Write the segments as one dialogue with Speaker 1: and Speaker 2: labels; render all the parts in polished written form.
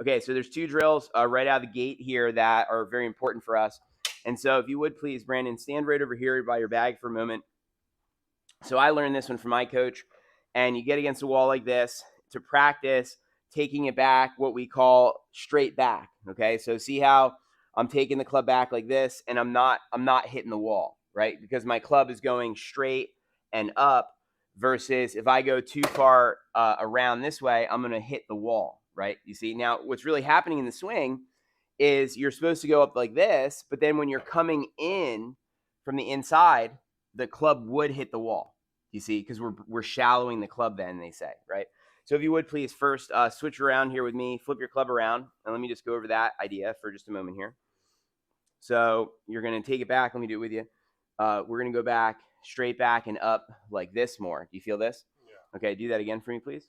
Speaker 1: Okay, so there's two drills right out of the gate here that are very important for us. And so if you would please, Brandon, stand right over here by your bag for a moment. So I learned this one from my coach. And you get against a wall like this to practice taking it back, what we call straight back. Okay, so see how I'm taking the club back like this, and I'm not hitting the wall, right? Because my club is going straight and up. Versus if I go too far around this way, I'm going to hit the wall, right? You see, now what's really happening in the swing is you're supposed to go up like this, but then when you're coming in from the inside, the club would hit the wall. You see, because we're shallowing the club then, they say, right? So if you would please first switch around here with me, flip your club around, and let me just go over that idea for just a moment here. So you're going to take it back. Let me do it with you. We're going to go back, straight back and up like this more. Do you feel this? Yeah. Okay, do that again for me, please.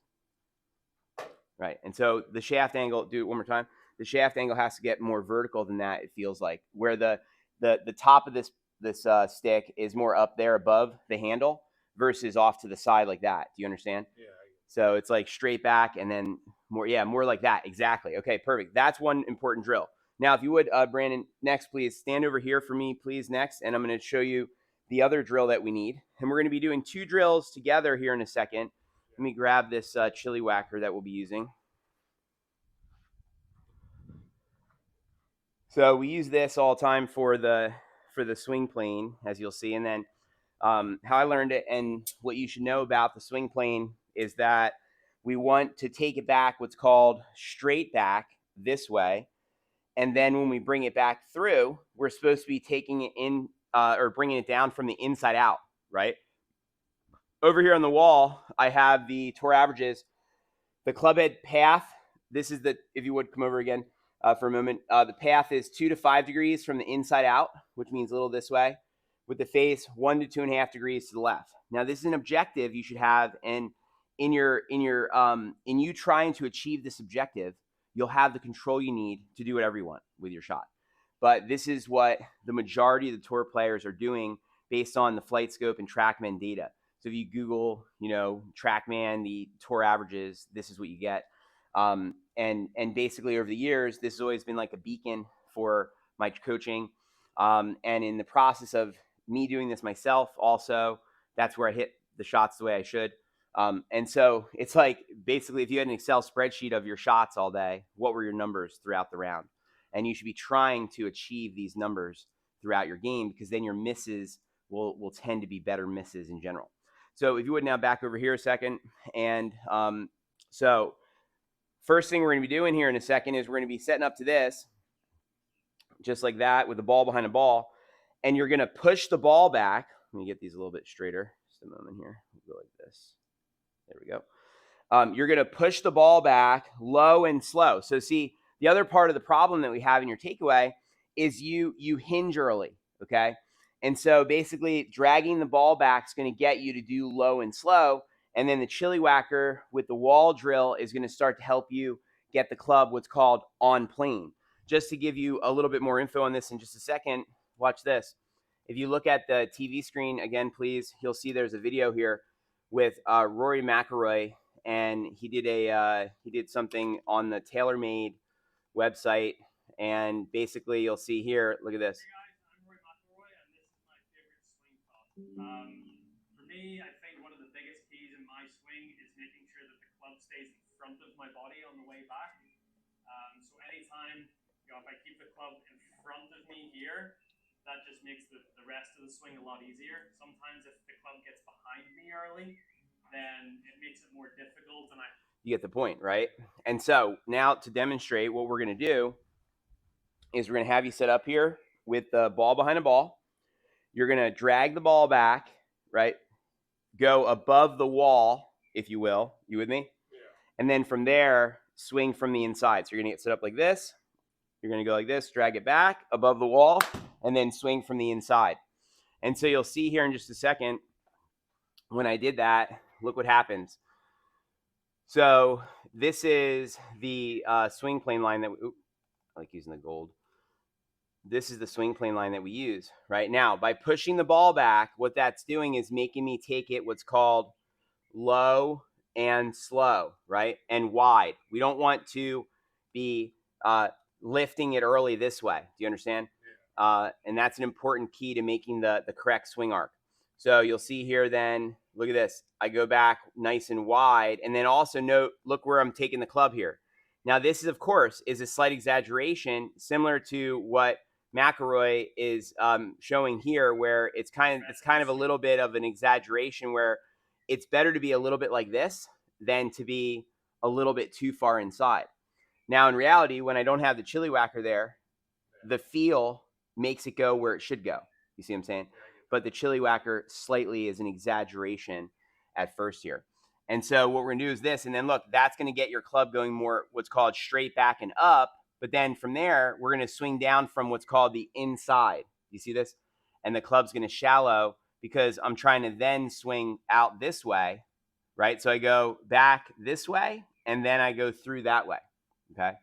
Speaker 1: Right, and so the shaft angle, do it one more time. The shaft angle has to get more vertical than that, it feels like, where the top of this stick is more up there above the handle versus off to the side like that. Do you understand? Yeah. So it's like straight back and then more, yeah, more like that. Exactly. Okay, perfect. That's one important drill. Now, if you would, Brandon, next, please stand over here for me, please, next. And I'm going to show you the other drill that we need. And we're going to be doing two drills together here in a second. Let me grab this Chiliwacker that we'll be using. So we use this all the time for the swing plane, as you'll see. And then how I learned it and what you should know about the swing plane is that we want to take it back what's called straight back this way. And then when we bring it back through, we're supposed to be taking it in or bringing it down from the inside out, right? Over here on the wall, I have the tour averages. The club head path, this is the, if you would come over again for a moment, the path is 2 to 5 degrees from the inside out, which means a little this way, with the face 1 to 2.5 degrees to the left. Now, this is an objective you should have, and in you trying to achieve this objective, you'll have the control you need to do whatever you want with your shot. But this is what the majority of the tour players are doing based on the flight scope and TrackMan data. So if you Google, TrackMan, the tour averages, this is what you get. And basically over the years, this has always been like a beacon for my coaching. And in the process of me doing this myself, also, that's where I hit the shots the way I should. And so it's like basically if you had an Excel spreadsheet of your shots all day, what were your numbers throughout the round? And you should be trying to achieve these numbers throughout your game because then your misses will tend to be better misses in general. So if you would now back over here a second. And so first thing we're going to be doing here in a second is we're going to be setting up to this, just like that, with the ball behind the ball. And you're going to push the ball back. Let me get these a little bit straighter. Just a moment here. We'll go like this. There we go. You're going to push the ball back low and slow. So see, the other part of the problem that we have in your takeaway is you hinge early, okay? And so basically dragging the ball back is going to get you to do low and slow. And then the Chiliwacker with the wall drill is going to start to help you get the club what's called on plane. Just to give you a little bit more info on this in just a second, watch this. If you look at the TV screen again, please, you'll see there's a video here with Rory McIlroy, and he did something on the TaylorMade website, and basically you'll see here, look at this.
Speaker 2: Hey guys, I'm Rory McIlroy, and this is my favorite swing thought. For me, I think one of the biggest keys in my swing is making sure that the club stays in front of my body on the way back. So anytime, if I keep the club in front of me here, that just makes the rest of the swing a lot easier. Sometimes if the club gets behind me early, then it makes it more difficult. And
Speaker 1: you get the point, right? And so now to demonstrate what we're going to do is we're going to have you set up here with the ball behind the ball. You're going to drag the ball back, right? Go above the wall, if you will. You with me? Yeah. And then from there, swing from the inside. So you're going to get set up like this. You're going to go like this, drag it back above the wall, and then swing from the inside. And so you'll see here in just a second, when I did that, look what happens. So this is the swing plane line that I like using the gold. This is the swing plane line that we use right now. By pushing the ball back, what that's doing is making me take it what's called low and slow, right? And wide. We don't want to be lifting it early this way. Do you understand? And that's an important key to making the correct swing arc. So you'll see here then, look at this. I go back nice and wide. And then also note, look where I'm taking the club here. Now this is, of course, is a slight exaggeration, similar to what McElroy is showing here, where it's kind of a little bit of an exaggeration, where it's better to be a little bit like this than to be a little bit too far inside. Now, in reality, when I don't have the Chiliwacker there, the feel makes it go where it should go. You see what I'm saying? But the Chiliwacker slightly is an exaggeration at first here. And so what we're gonna do is this, and then look, that's gonna get your club going more what's called straight back and up. But then from there, we're gonna swing down from what's called the inside. You see this? And the club's gonna shallow because I'm trying to then swing out this way, right? So I go back this way and then I go through that way. Okay.